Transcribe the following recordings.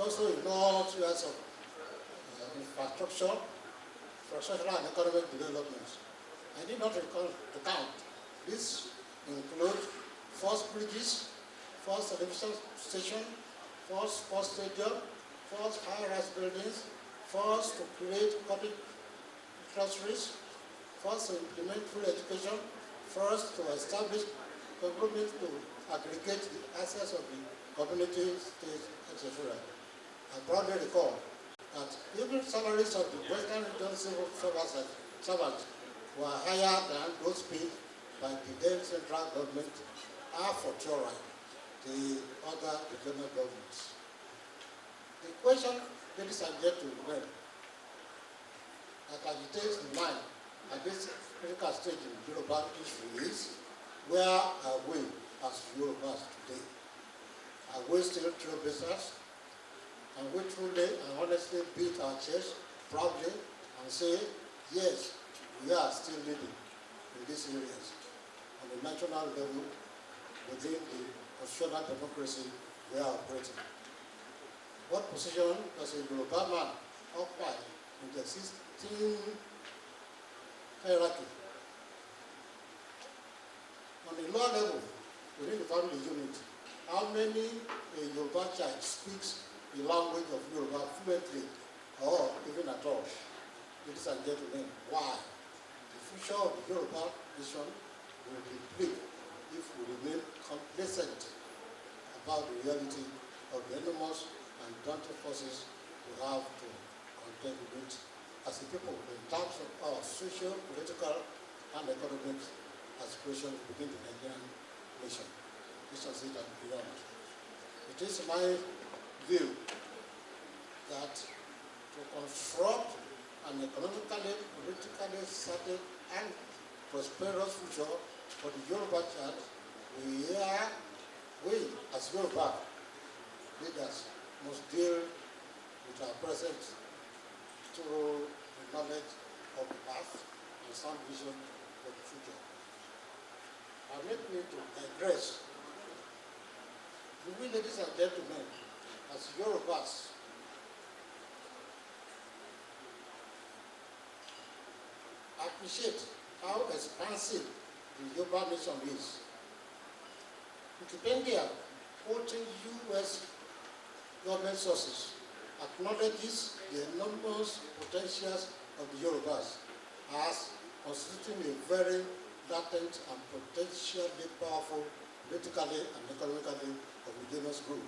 also in all areas of infrastructure, and economic development. I need not recount. This include first bridges, first television station, first sports stadium, first high-rise buildings, first to create public groceries, first to implement free education, first to establish government to aggregate the access of the community, state, etc. I proudly recall that even salaries of the Western Region civil servants were higher than those paid by the then central government, are for sure the other regional governments. The question, ladies and gentlemen, that agitates the mind at this critical stage in Yoruba issue is, where are we as Yorubas today? Are we still trailblazers? And we truly and honestly beat our chest proudly and say, yes, we are still leading in these areas on the national level within the constitutional democracy we are operating. What position does a Yoruba man occupy in the existing hierarchy? On the lower level, within the family unit, how many a Yoruba child speaks the language of Yoruba fluently or even at all? Ladies and gentlemen, why? The future of the Yoruba nation will be bleak if we remain complacent about the reality of the enormous and daunting forces we have to contend with as a people in terms of our social, political, and economic aspirations within the Nigerian nation, nation state and beyond. It is my view that to construct an economically, politically certain and prosperous future for the Yoruba child, we as Yoruba leaders must deal with our present through the knowledge of the past and sound vision for the future. Permit me to digress. We, ladies and gentlemen, as Yorubas, appreciate how expansive the Yoruba nation is. Wikipedia, quoting U.S. government sources, acknowledges the enormous potentials of the Yorubas as constituting a very latent and potentially powerful politically and economically homogeneous group.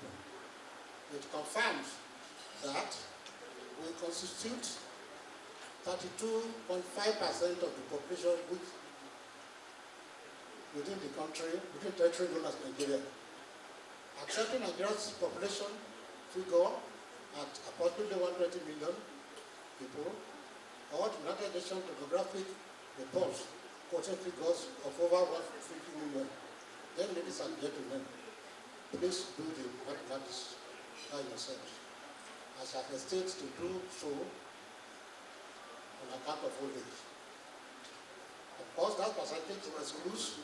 It confirms that we constitute 32.5% of the population within the country, within territory known as Nigeria. Accepting Nigeria's population figure at approximately 120 million people, or the United Nations demographic reports quoting figures of over 150 million. Then, ladies and gentlemen, please do the mathematics by yourselves. I shall hesitate to do so on account of old age. Of course, that percentage excludes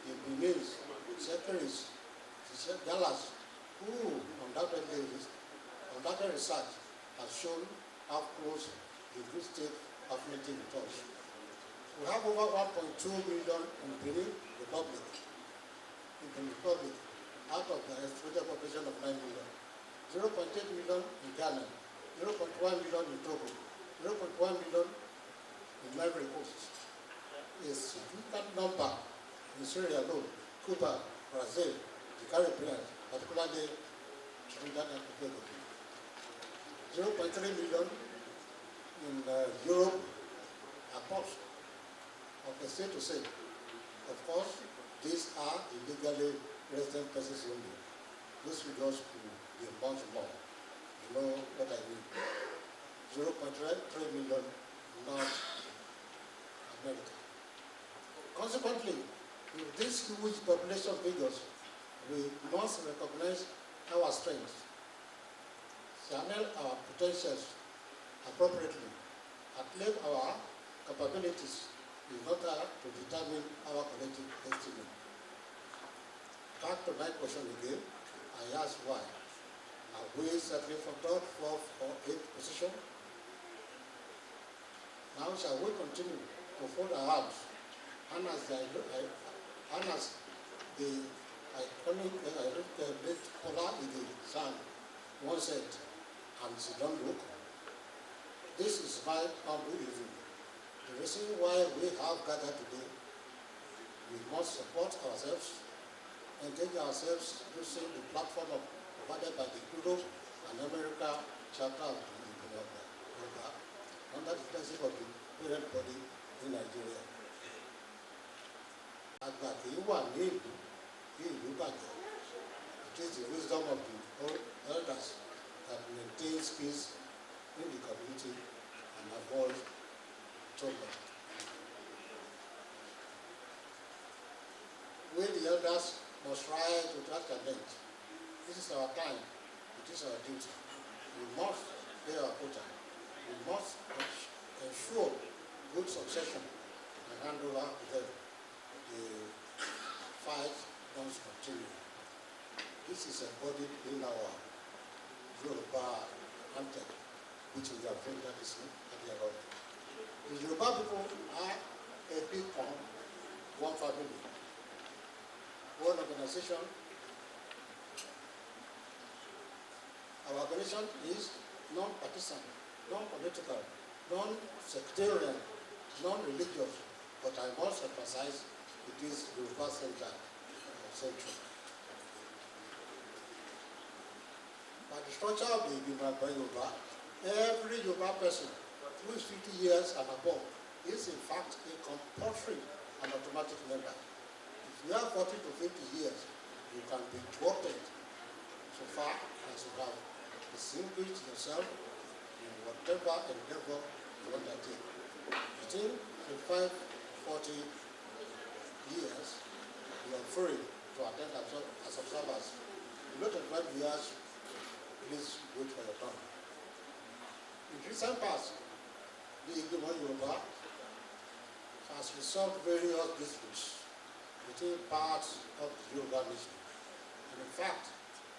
the Benin's, the Shekaris, the Galas, who undoubtedly research has shown how close the good state affinity with us. We have over 1.2 million in Benin Republic, out of the estimated population of 9 million. 0.8 million in Ghana, 0.1 million in Togo, 0.1 million in Ivory Coast. A significant number in Sierra Leone, Cuba, Brazil, the Caribbean, particularly Trinidad and Tobago. 0.3 million in Europe, apart of the state to say. Of course, these are illegally resident persons only. Those figures could be much more. You know what I mean. 0.3 million in North America. Consequently, with these huge population figures, we must recognize our strengths, channel our potentials appropriately, and live our capabilities in order to determine our collective destiny. Back to my question again, I ask why. Are we settling for third, fourth, or eighth position? Now shall we continue to fold our arms, and as the iconic great polar in the sun once said, and she don't look? This is my humble review. The reason why we have gathered today, we must support ourselves, engage ourselves using the platform provided by the Europe and America chapter of the Yoruba, under the leadership of the parent body in Nigeria. Àgbà kì í wà ní ìlú bàjẹ́. It is the wisdom of the old elders that maintains peace in the community and avoid trouble. We, the elders, must rise to that challenge. This is our time. It is our duty. We must pay our quota. We must ensure good succession and hand over to them. The fight must continue. This is embodied in our Yoruba anthem, which we have rendered this earlier on. The Yoruba people are a big one, one family, one organization. Our organization is non-partisan, non-political, non-sectarian, non-religious, but I must emphasize it is Yoruba central. By the structure of the Yoruba, every Yoruba person who is 50 years and above is in fact a compulsory and automatic member. If you are 40 to 50 years, you can be voted so far as you have distinguished yourself in whatever endeavor you undertake. Between 35 40 years, you are free to attend as observers. Below 25 years, please wait for your turn. In recent past, the Yoruba has resolved various disputes between parts of the Yoruba nation, and in fact,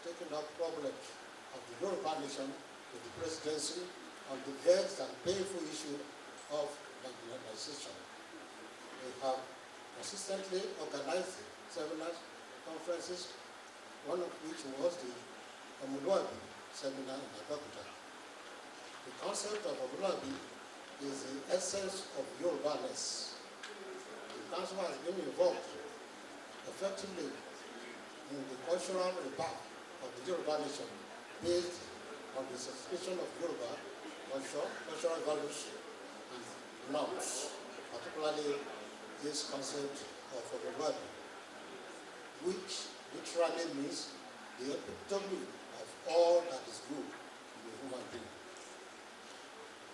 taken up problems of the Yoruba nation with the presidency on the vexed and painful issue of marginalization. We have consistently organized seminars, conferences, one of which was the Omuluabi seminar in Abeokuta. The concept of Omuluabi is the essence of Yoruba-ness. The council has been involved effectively in the cultural rebirth of the Yoruba nation based on the suspicion of Yoruba culture, cultural values, and norms, particularly this concept of Omuluabi, which literally means the epitome of all that is good in a human being.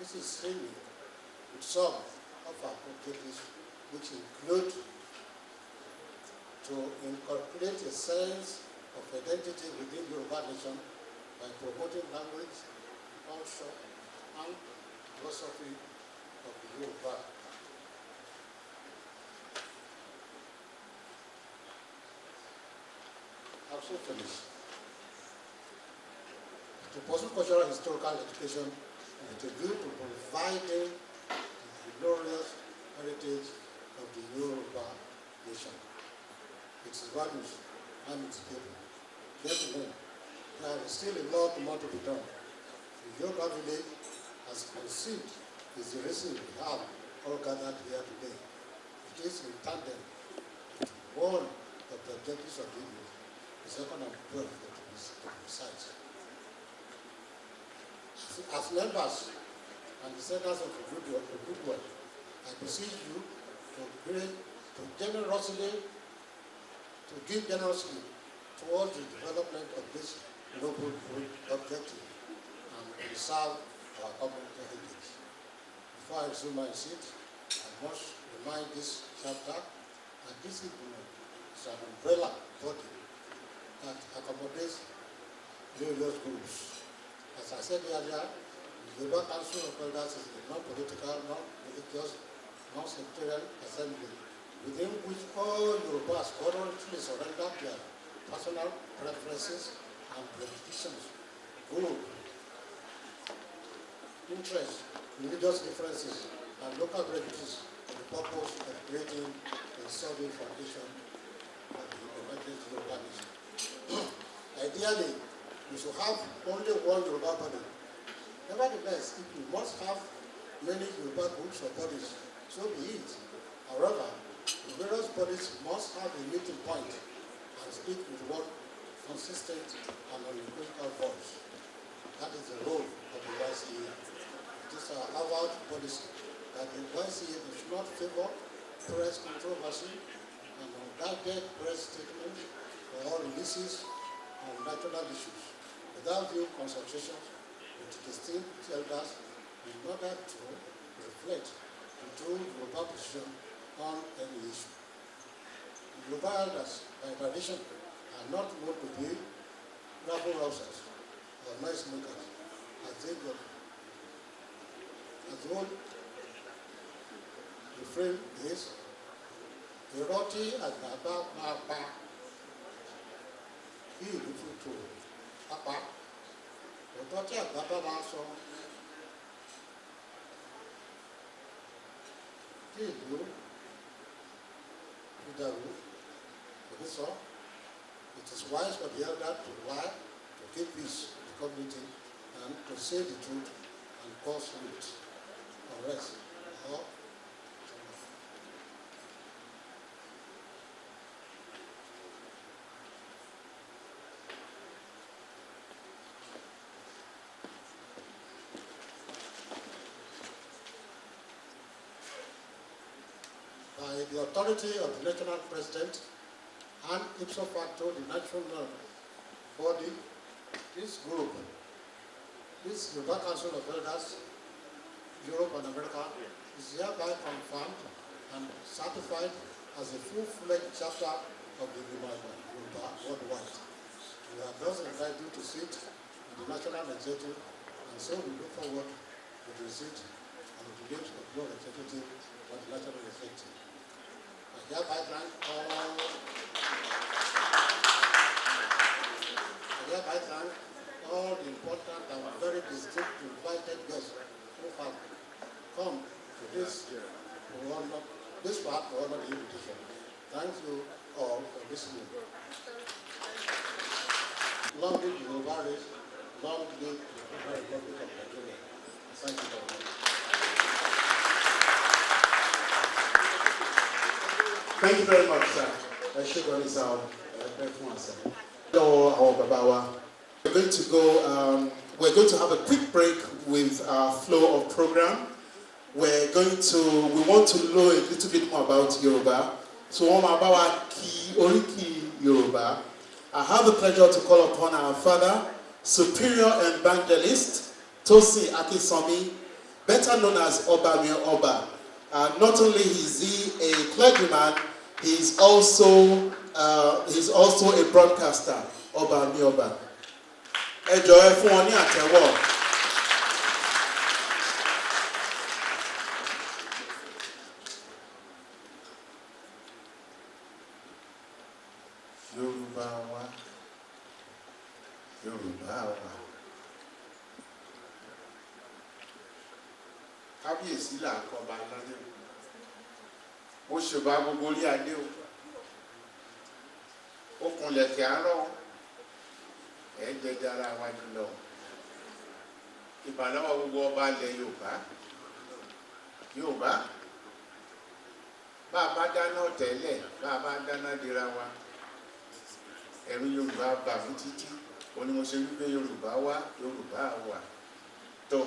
This is seen with some of our objectives, which include to incorporate a sense of identity within Yoruba nation by promoting language, culture, and philosophy of the Yoruba. Also finished. To pursue cultural historical education with a view to providing the glorious heritage of the Yoruba nation, its values and its people. Gentlemen, there is still a lot more to be done. The Yoruba Village has conceived is the reason we have all gathered here today. It is in tandem with one of the objectives of the village. The second and third to be precise. As members and descendants of the good work, I beseech you to give generously towards the development of this noble objective and preserve our common heritage. Before I resume my seat, I must remind this chapter that this document is an umbrella body that accommodates various groups. As I said earlier, the Yoruba Council of Elders is a non-political, non-religious, non-sectarian assembly within which all Yorubas voluntarily surrender their personal preferences and predictions group, interests, religious differences, and local prejudices for the purpose of creating a solid foundation of the emergent Yoruba nation. Ideally, we should have only one Yoruba body. Nevertheless, if we must have many Yoruba groups or bodies, so be it. However, the various bodies must have a meeting point and speak with one consistent and unequivocal voice. That is the role of the YCA. It is our avowed policy that the YCA does not favor press controversy and unguided press statements for all releases on national issues without due consultation with distinct elders in order to reflect the true Yoruba position on any issue. Yoruba elders, by tradition, are not known to be rabble-rousers or noise-makers, as they go. As the old refrain is, Ìrántí àgbààgbà máa pa kí ìlú tuntun apá. Òótọ́ tí àgbààgbà máa sọ kí ìlú ìdàrú kò ní sọ. It is wise for the elder to lie, to keep peace in the community, and to say the truth and cause limits, arrest, or by the authority of the national president and ipso facto the national body, this group, this Yoruba Council of Elders, Europe and America, is hereby confirmed and certified as a full-fledged chapter of the Yoruba worldwide. We are thus entitled to sit in the national executive, and so we look forward to the receipt and the debate of your executive or the national executive. I hereby thank all the important and very distinct invited guests who have come to this part to honor the invitation. Thank you all for listening. Long live the Yoruba race, long live the Republic of Nigeria. Thank you very much. Thank you very much, sir. We're going to have a quick break with our flow of program. We want to know a little bit more about Yoruba. So, Yoruba. I have the pleasure to call upon our father, superior evangelist, Tosi Akisomi, better known as Oba Oba. Not only is he a clergyman, he's also a broadcaster. Oba Oba. Enjoy fún ọ ní àtẹ́wọ́. Yoruba wa, Yoruba wa. Kábíyèsí là ń kọba ládé o. Mo ṣèbá gbogbo orí adé o. Ó kunlẹ̀ kí á rọ̀. Ẹ̀jẹ̀ ara wa jùlọ. Ìbàlọ́wọ́ gbogbo ọba ilẹ̀ Yorùbá. Bá a bá dáná tẹ́lẹ̀, bá a bá dáná dira wa. Ẹ̀rù Yorùbá bà fún títí. Ó ní mo ṣe wípé Yorùbá wá, Yorùbá wà. Tó.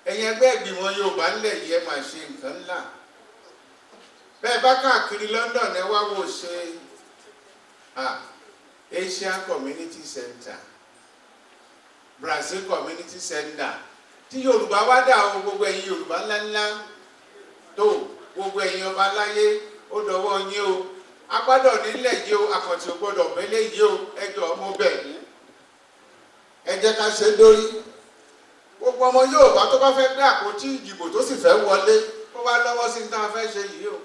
Ẹ̀yin ẹgbẹ́ ìgbìmọ̀ Yorùbá ńlẹ̀ yìí ẹ máa ṣe nǹkan ńlá. Bẹ́ẹ̀ bá káàkiri London ẹ wá wò ṣe Asian Community Center, Brazil Community Center. Tí Yorùbá wá dà o gbogbo ẹ̀yin Yorùbá ńláńlá tó gbogbo ẹ̀yin ọba láyé ó dọwọ́ yín o. Agbádọ̀ nílẹ̀ yìí o, àkàntì ò gbọdọ̀ bẹ́lẹ̀ yìí o, ẹjọ́ ọmọ bẹ̀ yín. Ẹ jẹ́ ká ṣe dórí. Gbogbo ọmọ Yorùbá tó bá fẹ́ gbé àpótí ìdìbò tó sì fẹ́ wọlé, ó wá lọ́wọ́ sí ní tá a fẹ́ ṣe yìí o.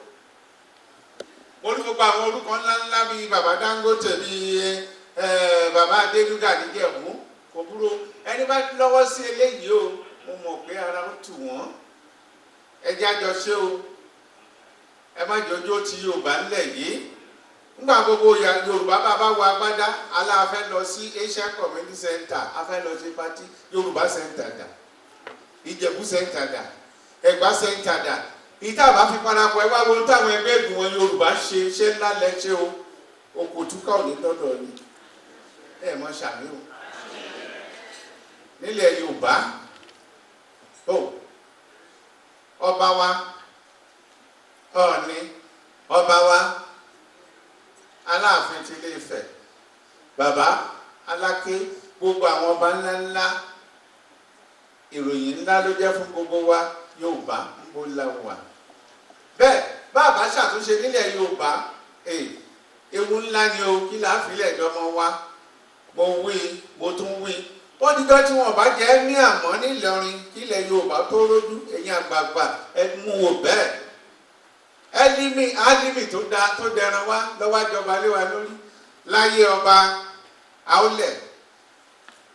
Mo ní gbogbo àwọn orúkọ ńláńlá bíi Bàbá Dangote bíi Bàbá Adédúgà níjẹ̀bú kò burú ẹni bá lọ́wọ́ sí eléyìí o mo mọ̀ pé ara ó tù wọ́n ẹ jẹ́ àjọṣe o ẹ má jọjọ́ ti Yorùbá ńlẹ̀ yìí nígbà gbogbo Yorùbá bàbá wa agbádá aláàfẹ́ lọ sí Asian Community Center afẹ́ lọ sí pati Yorùbá Center dà Ìjẹ̀bú Center dà Ẹ̀gbá Center dà ìta bá fi parapọ̀ ẹ wá wo táwọn ẹgbẹ́ ìgbìmọ̀ Yorùbá ṣe iṣẹ́ ńlá lẹ́ṣẹ́ o òkòtúkà ò ní dọ́dọ̀ ni ẹ mọ̀ ṣàmì o nílẹ̀ Yorùbá ọba wa Ọọ̀ni ọba wa Aláàfin ti Ilé-Ifẹ̀ bàbá Aláké gbogbo àwọn ọba ńláńlá ìròyìn ńlá ló jẹ́ fún gbogbo wa Yorùbá ń bó láwà bẹ́ẹ̀ bàbá ṣàtúnṣe nílẹ̀ Yorùbá ewu ńlá ni o kí láàfilẹ̀ ìdọ́mọ wa mo wí mo tún wí wọ́n dídọ́ tí wọ́n bá jẹ́ ní àmọ́ nílọrin kílẹ̀ Yorùbá tó rójú ẹ̀yin àgbààgbà ẹ mú wò bẹ́ẹ̀ álímì tó dẹran wá lọ́wọ́ ìjọba lé wa lórí láyé ọba Àólẹ̀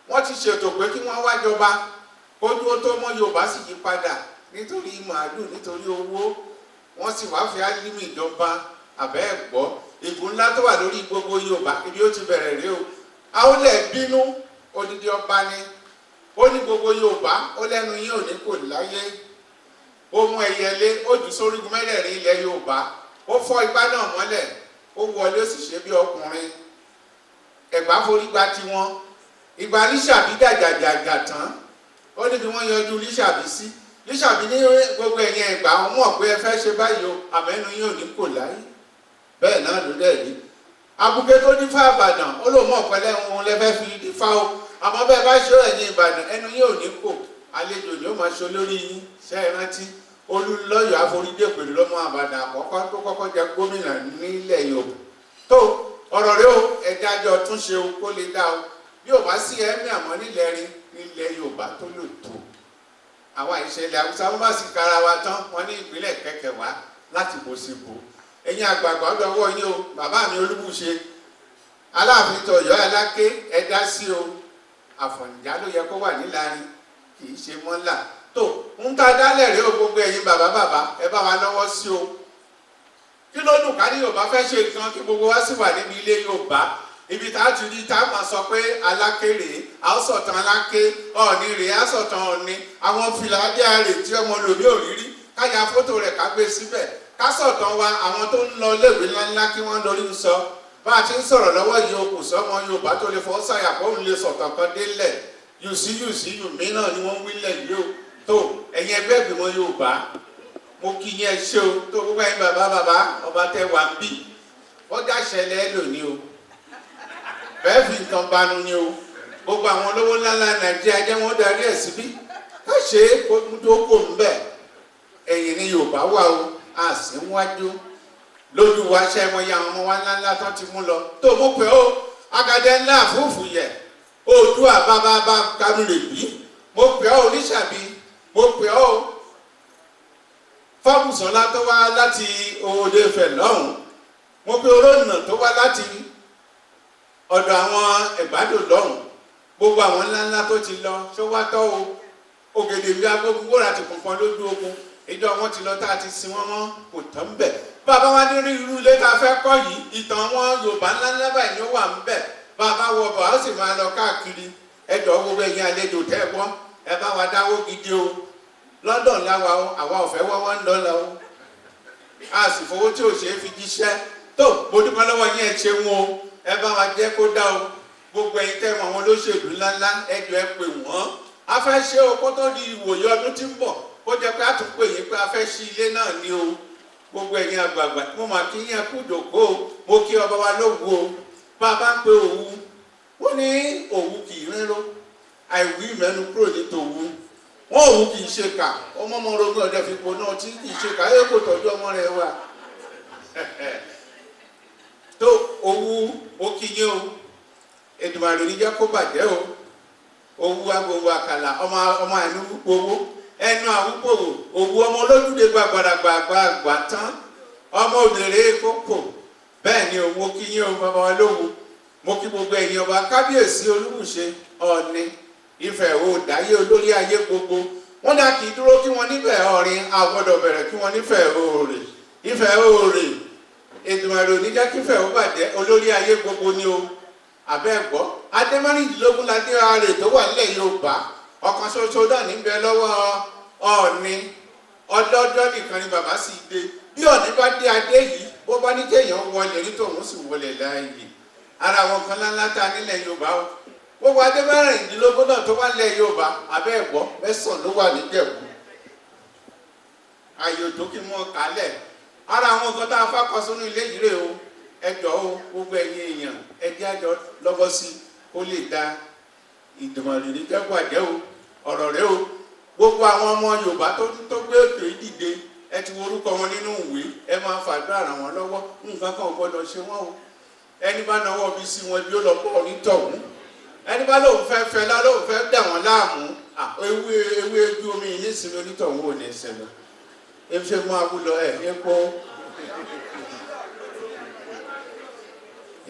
wọ́n ti ṣètò pé kí wọ́n wájọba kójú ó tó mọ́ Yorùbá sì yí padà nítorí màálù nítorí owó wọ́n sì wá fi álímì ìjọba àbẹ́ ẹ̀gbọ́ ìgún ńlá tó wà lórí gbogbo Yorùbá ibi ó ti bẹ̀rẹ̀ rí o Àólẹ̀ bínú odidi ọba ni ó ní gbogbo Yorùbá ó lẹ́nu yín ò ní kò láyé ó mú ẹyẹlé ó jù sórígun mẹ́rẹ̀ẹ̀rin ilẹ̀ Yorùbá ó fọ́ igbá náà mọ́lẹ̀ ó wọlé ó sì ṣe bí ọkùnrin Ẹ̀gbá forí gba tiwọn ìgbà Lísàbí dàjàjàjà tán ó níbi wọ́n yanjú Lísàbí sí Lísàbí ní gbogbo ẹ̀yìn Ẹ̀gbá wọn mọ̀ pé ẹ fẹ́ ṣe báyìí o àmẹ́nu yín ò ní kò láyé bẹ́ẹ̀ náà ló dẹ̀ rí abuké tó dífá Ìbàdàn ó lò mọ̀ pẹ́lẹ́ wọn lẹ́fẹ́ fi dífá o àmọ́ bẹ́ẹ̀ bá ṣe ẹ̀yìn Ìbàdàn ẹnu yín ò ní kò àlejò ni ó máa ṣe olórí yín ṣe é rántí Olúlọ́yọ̀ Àforídé pẹ̀lú lọ́mọ Ìbàdàn àkọ́kọ́ tó kọ́kọ́ jẹ gómìnà nílẹ̀ Yorùbá tó ọ̀rọ̀ rẹ o ẹ̀dá àjọ túnṣe o kó lè dá o bí ò bá sí ẹ̀mí àmọ́ nílẹ̀ Yorùbá tó lò tó àwa ìṣẹ̀lẹ̀ Haúsá wọn bá sì kára wa tán wọn ní ìpínlẹ̀ kẹ̀kẹ́ wá láti bó sí bò ẹ̀yin àgbààgbà ọ̀dọ́wọ́ yín o bàbá mi Olúbùṣe Aláàfin tọ̀yọ́ Aláké ẹ dá sí o Àfọ̀njá ló yẹ kó wà níláàrin kì í ṣe mọ́là tó ń ta dálẹ̀ rí o gbogbo ẹ̀yin bàbá ẹ bá wa lọ́wọ́ sí o kí ló dùn ká ní Yorùbá fẹ́ ṣe nǹkan kí gbogbo wa sì wà níbi ilé Yorùbá ibi tá a ti rí tá a máa sọ pé Aláké rèé a ó sọ̀tàn Aláké Ọọ̀ni rèé a sọ̀tàn Ọọ̀ni àwọn fìlà adé àrè tí ọmọ lòmí ò rí rí ká ya fótó rẹ̀ ká gbé síbẹ̀ ká sọ̀tàn wa àwọn tó ń lọ léèwé ńláńlá kí wọ́n lórí ń sọ bá a ti ń sọ̀rọ̀ lọ́wọ́ yìí o kò sọ́mọ Yorùbá tó lè fọ́ sàyà kó ń lè sọ̀tàn kan délẹ̀ yùsí náà ni wọ́n ń wílẹ̀ yìí o tó ẹ̀yin ẹgbẹ́ ìgbìmọ̀ Yorùbá mo kí yẹn ṣe o tó gbogbo ẹ̀yin bàbá ọba tẹ wà ń bí ọjà ṣẹlẹ̀ lónìí o bẹ́ẹ̀ fi nǹkan banu ni o gbogbo àwọn olówó ńláńlá Nàìjíríà jẹ́ wọ́n darí ẹ̀ síbí ká ṣe é kó tó kò ń bẹ̀ ẹ̀yin ni Yorùbá wà o a sì ń wájú lójú wa ṣe mọ iye àwọn ọmọ wa ńláńlá tán ti mú lọ tó mo pè ó agadẹ ńlá àfúùfù yẹ Oòduà bàbá Kánúrè bí mo pè ó Lísàbí mo pè ó Fábùsọ́lá tó wá láti Òde Ifẹ̀ lọ́hùn mo pè Olóònà tó wá láti ọ̀dọ̀ àwọn Ẹ̀gbádò lọ́hùn gbogbo àwọn ńláńlá tó ti lọ ṣó wá tọ́ o Ògèdè bí agbógun wúrà ti kùnkan lójú ogun ìjọ wọn ti lọ tá a ti sin wọn mọ́ kò tán bẹ̀ bàbá wa ní irú ilé tá a fẹ́ kọ́ yìí ìtàn wọn Yorùbá ńláńlá báyìí ni ó wà ń bẹ̀ bàbá wọ bọ̀ á sì máa lọ káàkiri ẹjọ́ gbogbo ẹ̀yin àlejò tẹ́ ẹ gbọ́ ẹ bá wa dáwó gidi o London láwa o àwa ò fẹ́ wọ́wọ́ ń lọ́la o a sì fowó tí ò ṣe é fi jíṣẹ́ tó mo dúpẹ́ lọ́wọ́ yín ẹ ṣe wọn o ẹ bá wa jẹ́ kó dá o gbogbo ẹ̀yin tẹ́ wọn olóṣèlú ńláńlá ẹjọ́ ẹ pè wọ́n a fẹ́ ṣe o kó tó di ìwòye ọdún tí ń bọ̀ kó jẹ́ pé a tún pè yín pé a fẹ́ ṣí ilé náà ní o gbogbo ẹ̀yin àgbààgbà mo mà kí yín kú jòkó o mo kí ọba wa lówu o bá a bá ń pe òwu wọ́n ní òwu kì í ríró àìwí ìmẹ́nu kúrò ní tòwu wọ́n òwu kì í ṣe kà ọmọ orogún ọ̀dẹ fipò náà tí kì í ṣe kà ẹ kò tọ́jú ọmọ rẹ wà tó òwu ó kí yín o Èdùmàrè ní jẹ́ kó bàjẹ́ o òwu agbègbè àkàlà ọmọ àìní owó ẹnu àwùpòwò òwú ọmọ olójúde gbàgbàdàgbàgbà tán ọmọ òdèrè kókò bẹ́ẹ̀ ni òun kí yín o bàbá wa lówu mo kí gbogbo ẹ̀yin ọba kábíyèsí Olúbùṣe Ọọ̀ni Ifẹ̀ Oòdáyé olórí ayé gbogbo wọ́n dá kì í dúró kí wọ́n nífẹ̀ẹ́ ọ̀rin àgbọ̀dọ̀ bẹ̀rẹ̀ kí wọ́n nífẹ̀ẹ́ Oòrè Ifẹ̀ Oòrè Èdùmàrè ò ní jẹ́ kí Ifẹ̀ ó bàjẹ́ olórí ayé gbogbo ni o àbẹ́ẹ̀gbọ́ adé mẹ́rìndínlógún ládé ààrẹ tó wà nílẹ̀ Yorùbá ọ̀kan ṣoṣo náà níbẹ̀ lọ́wọ́ Ọọ̀ni ọdọọdọ nìkan ni bàbá sì dé bí Ọọ̀ni bá dé adé yìí bó bá ní kéèyàn wọlé ní tòun sì wọlé láàyè ara àwọn kan ńláńlá ta nílẹ̀ Yorùbá o gbogbo adé mẹ́rìndínlógún náà tó wà nílẹ̀ Yorùbá àbẹ́ẹ̀gbọ́ mẹ́sàn-án ló wà níjẹ̀bú ayò tó kí mọ́ kálẹ̀ ara àwọn kan tá a fákọ sínú ilé yìí rè o ẹjọ́ o gbogbo ẹ̀yin èèyàn ẹjẹ́ àjọ lọ́wọ́ sí kó lè da Ìdùmarè ní kẹ́kọ̀ọ́ àjẹ́ o ọ̀rọ̀ rẹ o gbogbo àwọn ọmọ Yorùbá tó gbé ètò yìí dìde ẹ ti wo orúkọ wọn nínú ìwé ẹ máa fàdúrà ràn wọ́n lọ́wọ́ nǹkan kan ò gbọ́dọ̀ ṣe wọ́n o ẹni bá náwó bí sí wọn bí ó lọ bọ́ onítọ̀hún ẹni bá lóun fẹ́ fẹ́ lá lóun fẹ́ dà wọ́n láàmú ewé ojú omi yìí nísìnyí onítọ̀hún ò ní ṣẹlẹ̀ ebi ṣe máa wú lọ epo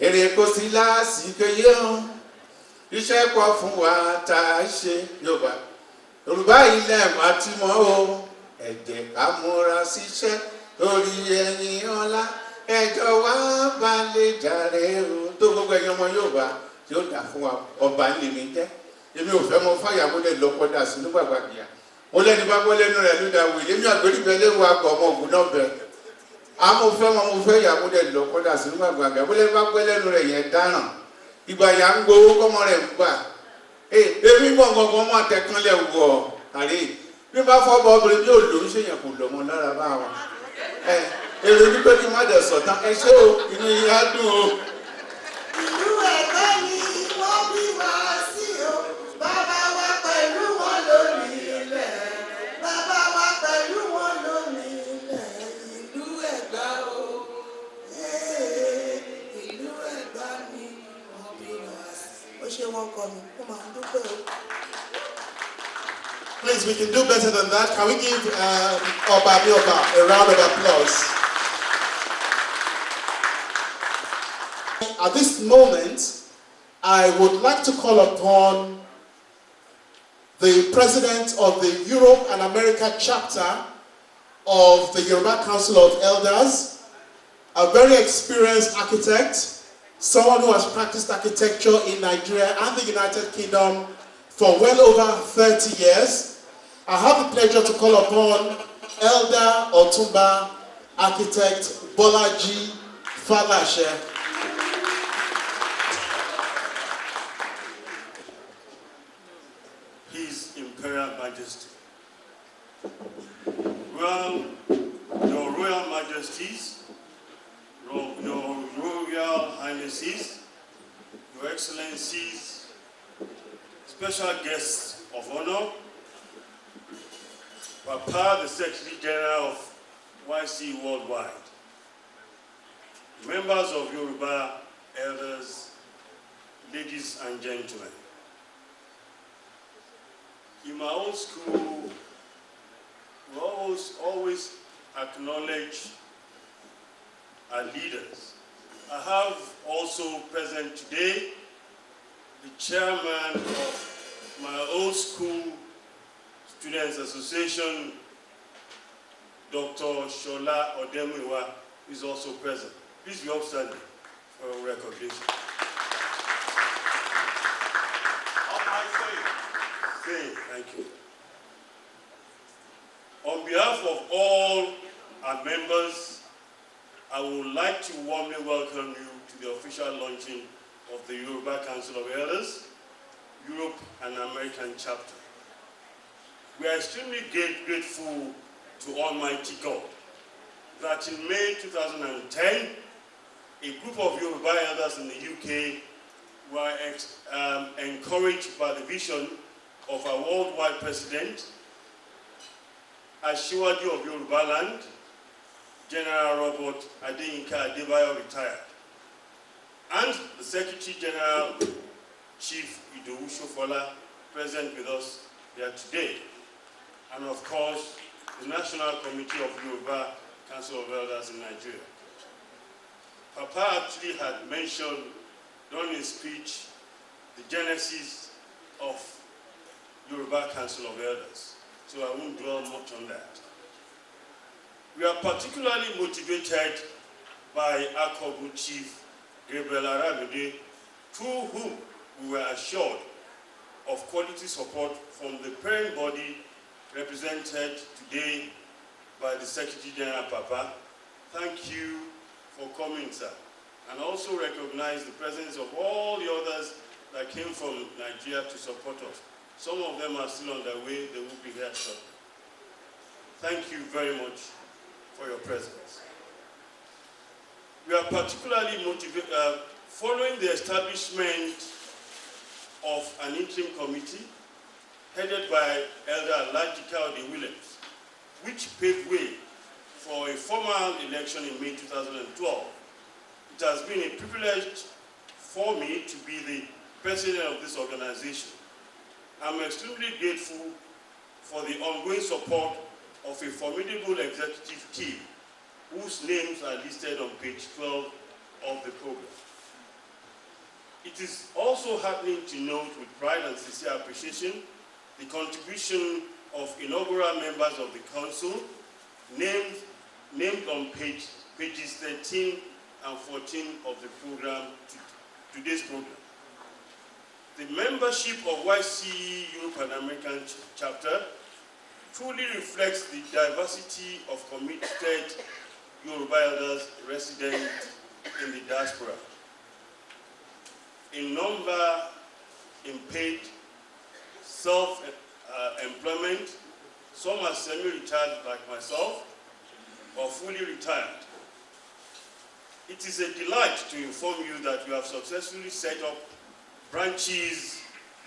èrè kò sí lásìkò yẹn iṣẹ́ pọ̀ fún wa tá a ṣe Yorùbá ilẹ̀ wa ti mọ́ o ẹ jẹ́ ká múra síṣẹ́ torí ẹ̀yin ọlá ẹjọ́ wa bá lè jàre o tó gbogbo ẹ̀yin ọmọ Yorùbá tí ó dà fún wa ọba ńlẹ̀ mi jẹ́ èmi ò fẹ́ mọ fáyàwó lẹ̀ lọ́kọ́ dà sínú gbàgbà bìyà ó lẹ́ni bá gbọ́ lẹ́nu rẹ̀ ló dà wò èmi àgbélébẹ̀ léwu àgọ́ ọmọ ògùn náà bẹ̀ àmọ́ mo fẹ́ yàwó lẹ̀ lọ́kọ́ dà sínú gbàgbà bìyà ó lẹ́ni bá gbọ́ lẹ́nu rẹ̀ yẹn dáràn ìgbà yà ń gbowó kọ́mọ rẹ̀ ń gbà èmi gbọ̀ngàn máa tẹ̀kánlẹ̀ wọ̀ àrí bí bá fọ́ bọ́ obìnrin bí òòlù ń ṣèyàn kò lọ́mọ lára bá wọn èrò ní pé kí n má dẹ̀ sọ̀tàn ẹ ṣé o inú yín á dùn o. Ìlú Ẹ̀gbẹ́ ni wọ́n bí wá sí o, bàbá wa pẹ̀lú wọn lórí ilẹ̀, bàbá wa pẹ̀lú wọn lórí ilẹ̀, ìlú Ẹ̀gbá o, ìlú Ẹ̀gbá ni wọ́n bí wá sí. Ó ṣe wọn kọ mi, ó máa ń dúpẹ́ o. Please, we can do better than that. Can we give Oba Bioba a round of applause? At this moment, I would like to call upon the President of the Europe and America chapter of the Yoruba Council of Elders, a very experienced architect, someone who has practiced architecture in Nigeria and the United Kingdom for well over 30 years. I have the pleasure to call upon Elder Otumba Architect Bolaji Falashe. His Imperial Majesty. Well, Your Royal Majesties, Your Royal Highnesses, Your Excellencies, special guests of honor, Papa, the Secretary General of YC Worldwide, members of Yoruba elders, ladies and gentlemen. In my old school, we always acknowledge our leaders. I have also present today the chairman of my old school Students Association, Dr. Shola Odemuiwa, is also present. Please be upstanding for a recognition. On my faith, thank you. On behalf of all our members, I would like to warmly welcome you to the official launching of the Yoruba Council of Elders, Europe and American chapter. We are extremely grateful to Almighty God that in May 2010, a group of Yoruba elders in the UK were encouraged by the vision of our worldwide president, Asiwaju of Yoruba land, General Robert Adeyinka Adebayo retired, and the Secretary General, Chief Idowu Shofola, present with us here today, and of course, the National Committee of Yoruba Council of Elders in Nigeria. Papa actually had mentioned during his speech the genesis of Yoruba Council of Elders, so I won't dwell much on that. We are particularly motivated by Akobu Chief Gabriel Aramide, through whom we were assured of quality support from the parent body represented today by the Secretary General Papa. Thank you for coming, sir. And also recognize the presence of all the others that came from Nigeria to support us. Some of them are still on their way, they will be here shortly. Thank you very much for your presence. We are particularly motivated, following the establishment of an interim committee headed by Elder Alajika Williams, which paved way for a formal election in May 2012. It has been a privilege for me to be the president of this organization. I'm extremely grateful for the ongoing support of a formidable executive team whose names are listed on page 12 of the program. It is also heartening to note with pride and sincere appreciation the contribution of inaugural members of the council named on pages 13 and 14 of the program, today's program. The membership of YCE Europe and American chapter truly reflects the diversity of committed Yoruba elders resident in the diaspora. In number, in paid self-employment, some are semi-retired like myself, or fully retired. It is a delight to inform you that we have successfully set up branches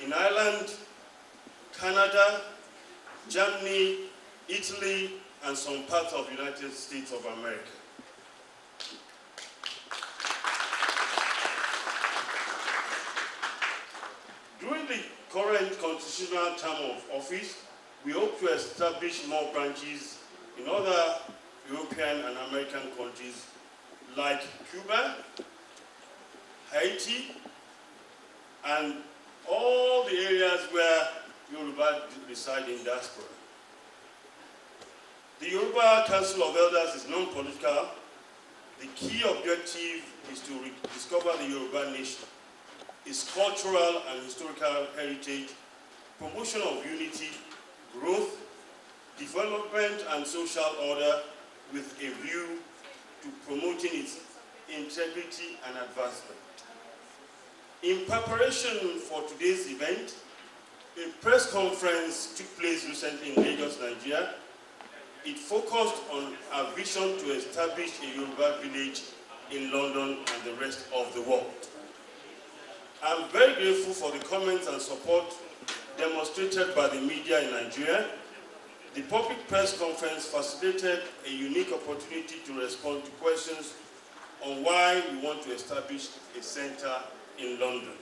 in Ireland, Canada, Germany, Italy, and some parts of the United States of America. During the current constitutional term of office, we hope to establish more branches in other European and American countries like Cuba, Haiti, and all the areas where Yoruba reside in diaspora. The Yoruba Council of Elders is non-political. The key objective is to rediscover the Yoruba nation, its cultural and historical heritage, promotion of unity, growth, development, and social order with a view to promoting its integrity and advancement. In preparation for today's event, a press conference took place recently in Lagos, Nigeria. It focused on our vision to establish a Yoruba village in London and the rest of the world. I'm very grateful for the comments and support demonstrated by the media in Nigeria. The public press conference facilitated a unique opportunity to respond to questions on why we want to establish a center in London.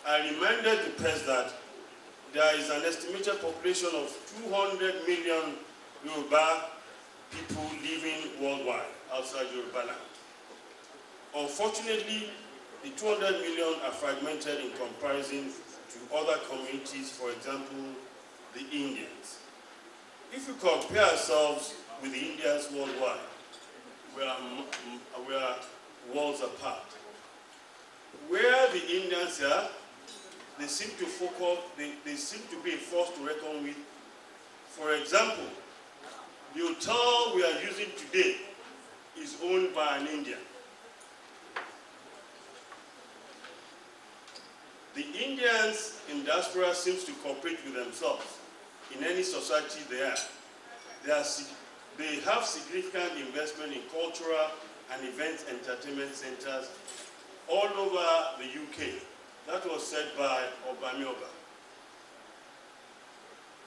I reminded the press that there is an estimated population of 200 million Yoruba people living worldwide outside Yoruba land. Unfortunately, the 200 million are fragmented in comparison to other communities, for example, the Indians. If we compare ourselves with the Indians worldwide, we are worlds apart. Where the Indians are, they seem to focus, they seem to be a force to reckon with. For example, the hotel we are using today is owned by an Indian. The Indians in diaspora seems to cooperate with themselves in any society they are. They have significant investment in cultural and event entertainment centers all over the UK. That was said by Obamioba.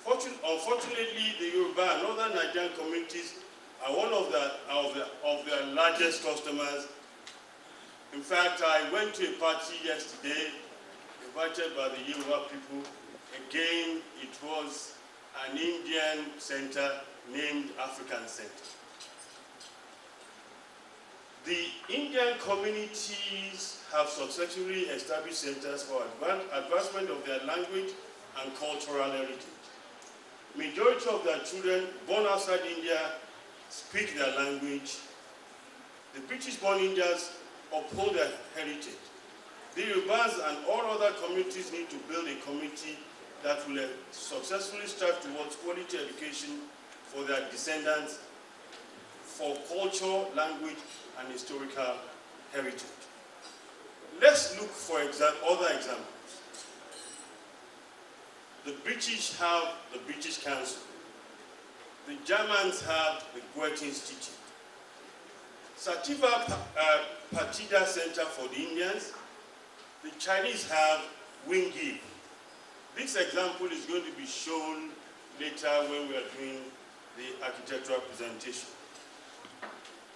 Unfortunately, the Yoruba and other Nigerian communities are one of their largest customers. In fact, I went to a party yesterday invited by the Yoruba people. Again, it was an Indian center named African Center. The Indian communities have successfully established centers for advancement of their language and cultural heritage. Majority of their children born outside India speak their language. The British-born Indians uphold their heritage. The Yorubas and all other communities need to build a community that will successfully strive towards quality education for their descendants, for culture, language, and historical heritage. Let's look for other examples. The British have the British Council. The Germans have the Goethe Institute. Sativa Partida Center for the Indians. The Chinese have Wingib. This example is going to be shown later when we are doing the architectural presentation.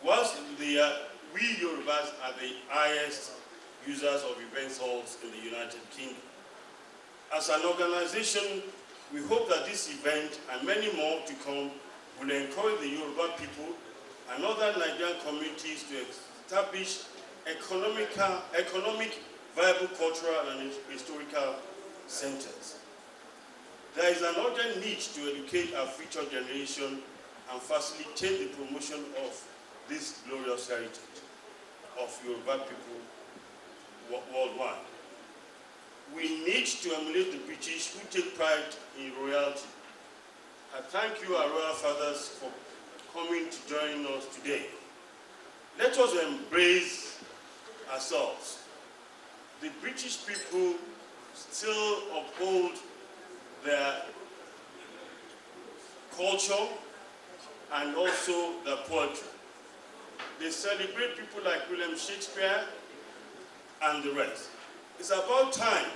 Whilst we Yorubas are the highest users of event halls in the United Kingdom. As an organization, we hope that this event and many more to come will encourage the Yoruba people and other Nigerian communities to establish economic, viable cultural and historical centers. There is an urgent need to educate our future generation and facilitate the promotion of this glorious heritage of Yoruba people worldwide. We need to emulate the British who take pride in royalty. I thank you, our royal fathers, for coming to join us today. Let us embrace ourselves. The British people still uphold their culture and also their poetry. They celebrate people like William Shakespeare and the rest. It's about time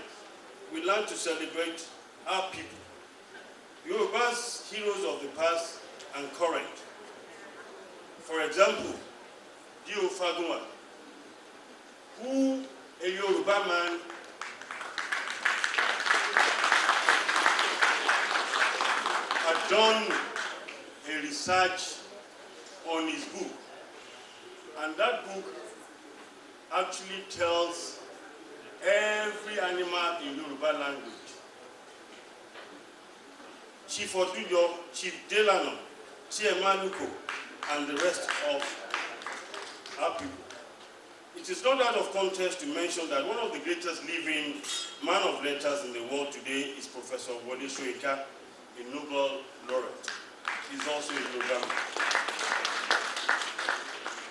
we learn to celebrate our people. Yoruba's heroes of the past and current. For example, Dio Fagunwa, who a Yoruba man had done a research on his book. And that book actually tells every animal in Yoruba language. Chief Oduyo, Chief Delano, Chiemanuko, and the rest of our people. It is not out of context to mention that one of the greatest living man of letters in the world today is Professor Wole Soyinka, a Nobel laureate. He's also a Yoruba man.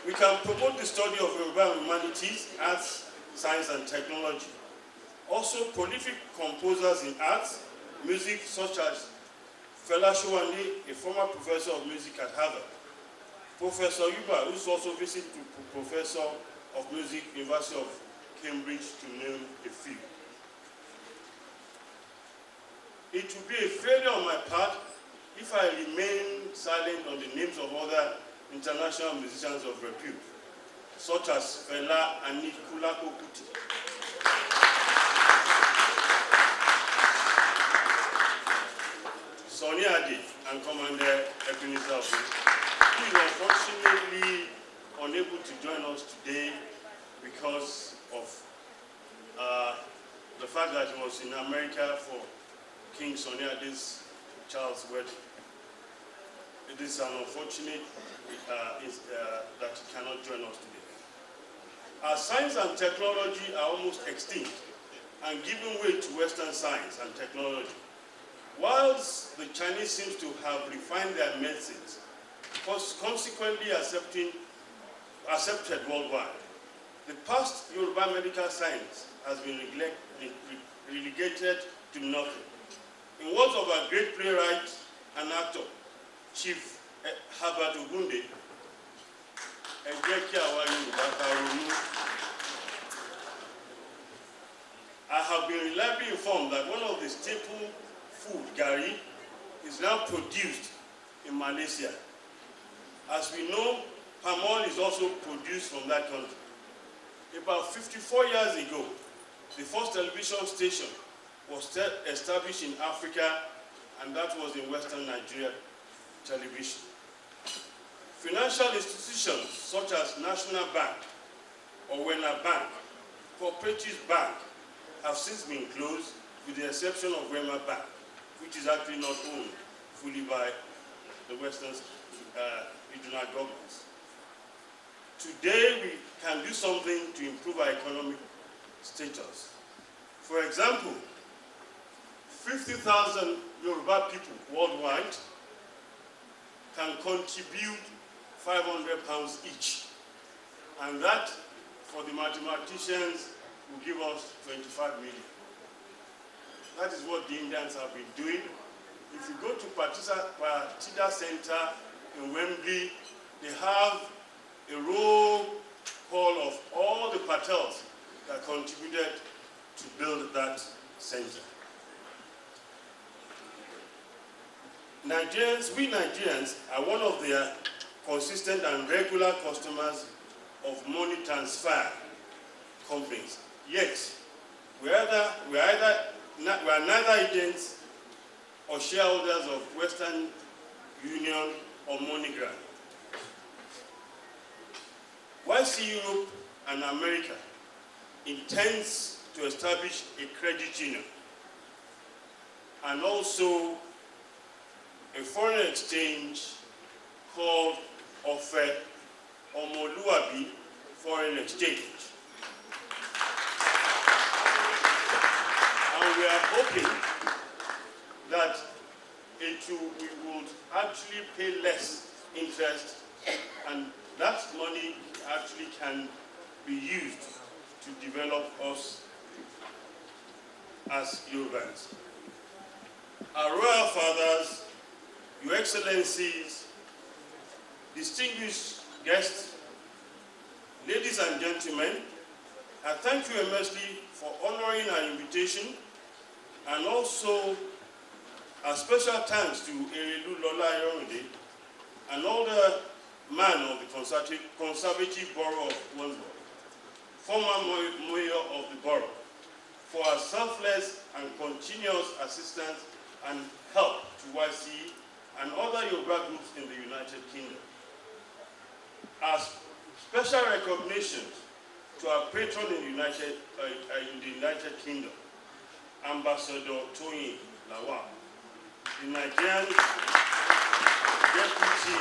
We can promote the study of Yoruba humanities, arts, science, and technology. Also, prolific composers in arts, music, such as Fela Showande, a former professor of music at Harvard. Professor Yuba, who is also visiting professor of music, University of Cambridge, to name a few. It would be a failure on my part if I remain silent on the names of other international musicians of repute, such as Fela and Anikulapo Kuti. Sonny Ade and Commander Ebenezer Obo, who is unfortunately unable to join us today because of the fact that he was in America for King Sonny Ade's child's wedding. It is an unfortunate that he cannot join us today. Our science and technology are almost extinct and giving way to Western science and technology. Whilst the Chinese seem to have refined their medicines, consequently accepted worldwide, the past Yoruba medical science has been relegated to nothing. In words of our great playwright and actor, Chief Herbert Ogunde, I have been reliably informed that one of the staple food, gari, is now produced in Malaysia. As we know, palm oil is also produced from that country. About 54 years ago, the first television station was established in Africa, and that was in Western Nigeria television. Financial institutions such as National Bank, Owena Bank, Cooperative Bank have since been closed with the exception of Wema Bank, which is actually not owned fully by the Western regional governments. Today, we can do something to improve our economic status. For example, 50,000 Yoruba people worldwide can contribute £500 each. And that, for the mathematicians, will give us 25 million. That is what the Indians have been doing. If you go to Partida Center in Wembley, they have a roll call of all the Patels that contributed to build that center. We Nigerians are one of their consistent and regular customers of money transfer companies. Yet, we are neither agents or shareholders of Western Union or MoneyGram. YC Europe and America intends to establish a credit union and also a foreign exchange called Ofe Omoluabi Foreign Exchange. And we are hoping that we would actually pay less interest, and that money actually can be used to develop us as Yorubans. Our royal fathers, Your Excellencies, distinguished guests, ladies and gentlemen, I thank you immensely for honoring our invitation, and also a special thanks to Erelu Lola Ayorunde, an older man of the Conservative Borough of Wandsworth, former mayor of the borough, for our selfless and continuous assistance and help to YC and other Yoruba groups in the United Kingdom. As special recognition to our patron in the United Kingdom, Ambassador Toyin Lawal, the Nigerian Deputy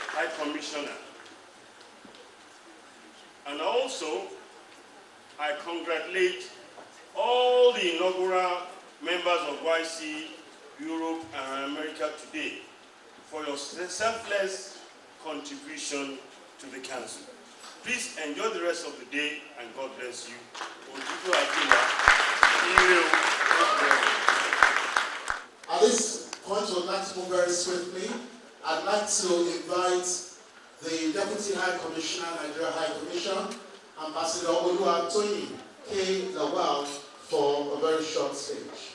High Commissioner. And also, I congratulate all the inaugural members of YC, Europe, and America today for your selfless contribution to the Council. Please enjoy the rest of the day, and God bless you. At this point, we'd like to move very swiftly. I'd like to invite the Deputy High Commissioner, Nigeria High Commission, Ambassador Oluwatoyin K. Lawal, for a very short speech.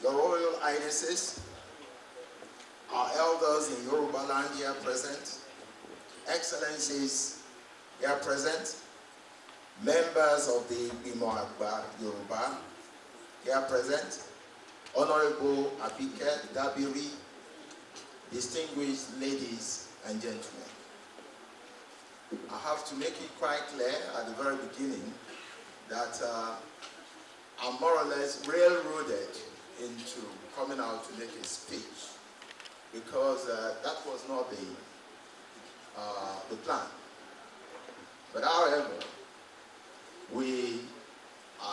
Your Royal Highnesses, our elders in Yoruba land here present, Excellencies here present, members of the Imo Agba Yoruba here present, Honorable Abike Dabiri, distinguished ladies and gentlemen. I have to make it quite clear at the very beginning that I'm more or less railroaded into coming out to make a speech, because that was not the plan. But however, we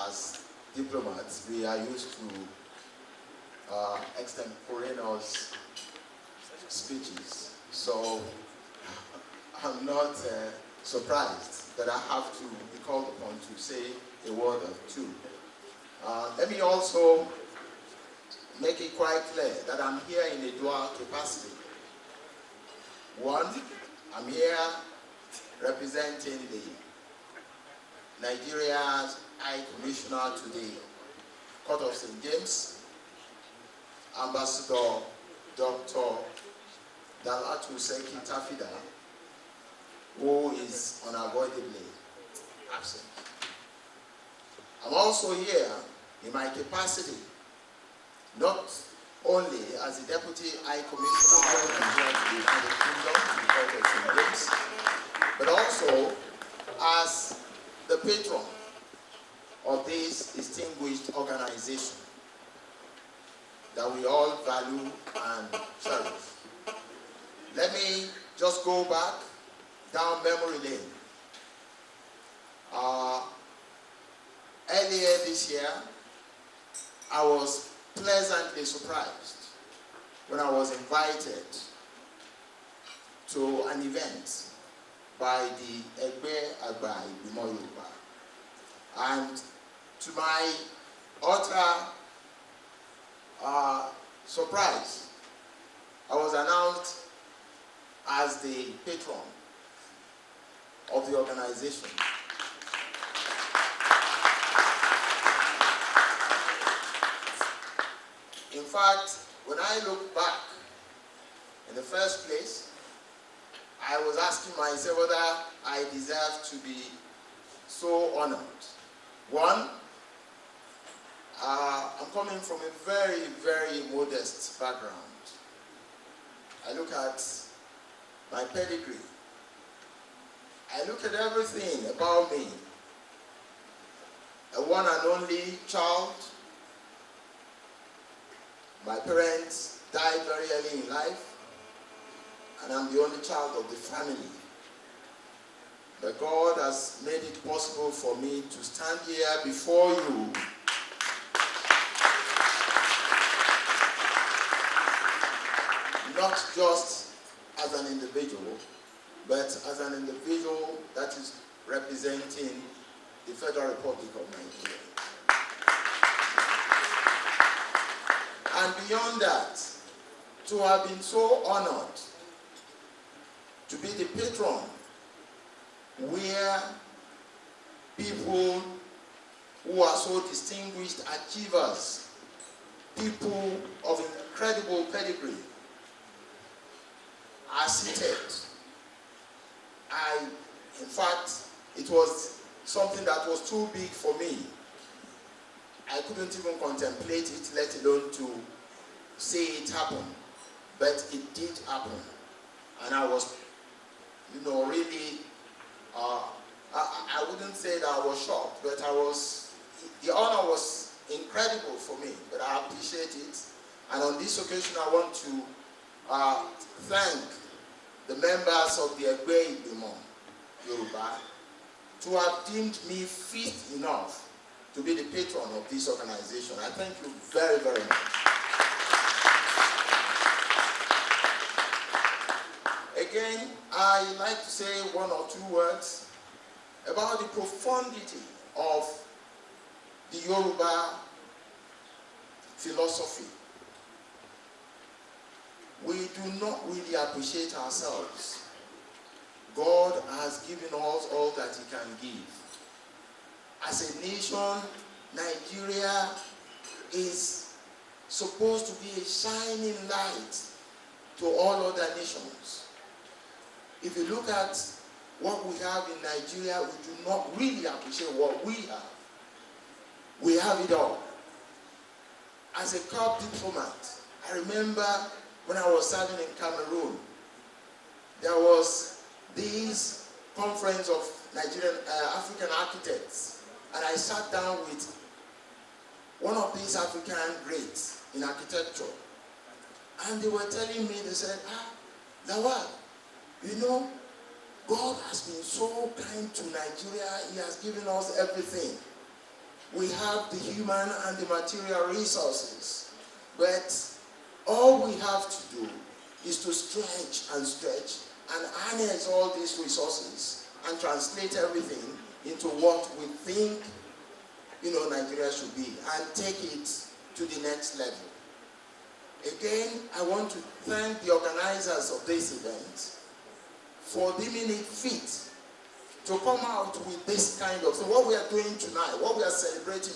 as diplomats, we are used to extemporaneous speeches, so I'm not surprised that I have to be called upon to say a word or two. Let me also make it quite clear that I'm here in a dual capacity. One, I'm here representing the Nigeria's High Commissioner to the Court of St. James, Ambassador Dr. Dalatu Seki Tafida, who is unavoidably absent. I'm also here in my capacity, not only as the Deputy High Commissioner of Nigeria to the United Kingdom, to the Court of St. James, but also as the patron of this distinguished organization that we all value and cherish. Let me just go back down memory lane. Earlier this year, I was pleasantly surprised when I was invited to an event by the Egbe Agba Igbimo Yoruba. And to my utter surprise, I was announced as the patron of the organization. In fact, when I look back, in the first place, I was asking myself whether I deserve to be so honored. One, I'm coming from a very, very modest background. I look at my pedigree. I look at everything about me. A one and only child. My parents died very early in life, and I'm the only child of the family. But God has made it possible for me to stand here before you not just as an individual, but as an individual that is representing the Federal Republic of Nigeria. And beyond that, to have been so honored to be the patron where people who are so distinguished achievers, people of incredible pedigree, are seated. In fact, it was something that was too big for me. I couldn't even contemplate it, let alone to say it happened. But it did happen. And I was, really, I wouldn't say that I was shocked, but the honor was incredible for me, but I appreciate it. And on this occasion, I want to thank the members of the Egbe Igbimo Yoruba to have deemed me fit enough to be the patron of this organization. I thank you very, very much. Again, I like to say one or two words about the profundity of the Yoruba philosophy. We do not really appreciate ourselves. God has given us all that He can give. As a nation, Nigeria is supposed to be a shining light to all other nations. If you look at what we have in Nigeria, we do not really appreciate what we have. We have it all. As a corp diplomat, I remember when I was serving in Cameroon, there was this conference of Nigerian African architects, and I sat down with one of these African greats in architecture, and they were telling me, they said, Lawal, God has been so kind to Nigeria. He has given us everything. We have the human and the material resources, but all we have to do is to stretch and harness all these resources and translate everything into what we think, Nigeria should be, and take it to the next level. Again, I want to thank the organizers of this event for deeming it fit to come out with this kind of thing. What we are doing tonight, what we are celebrating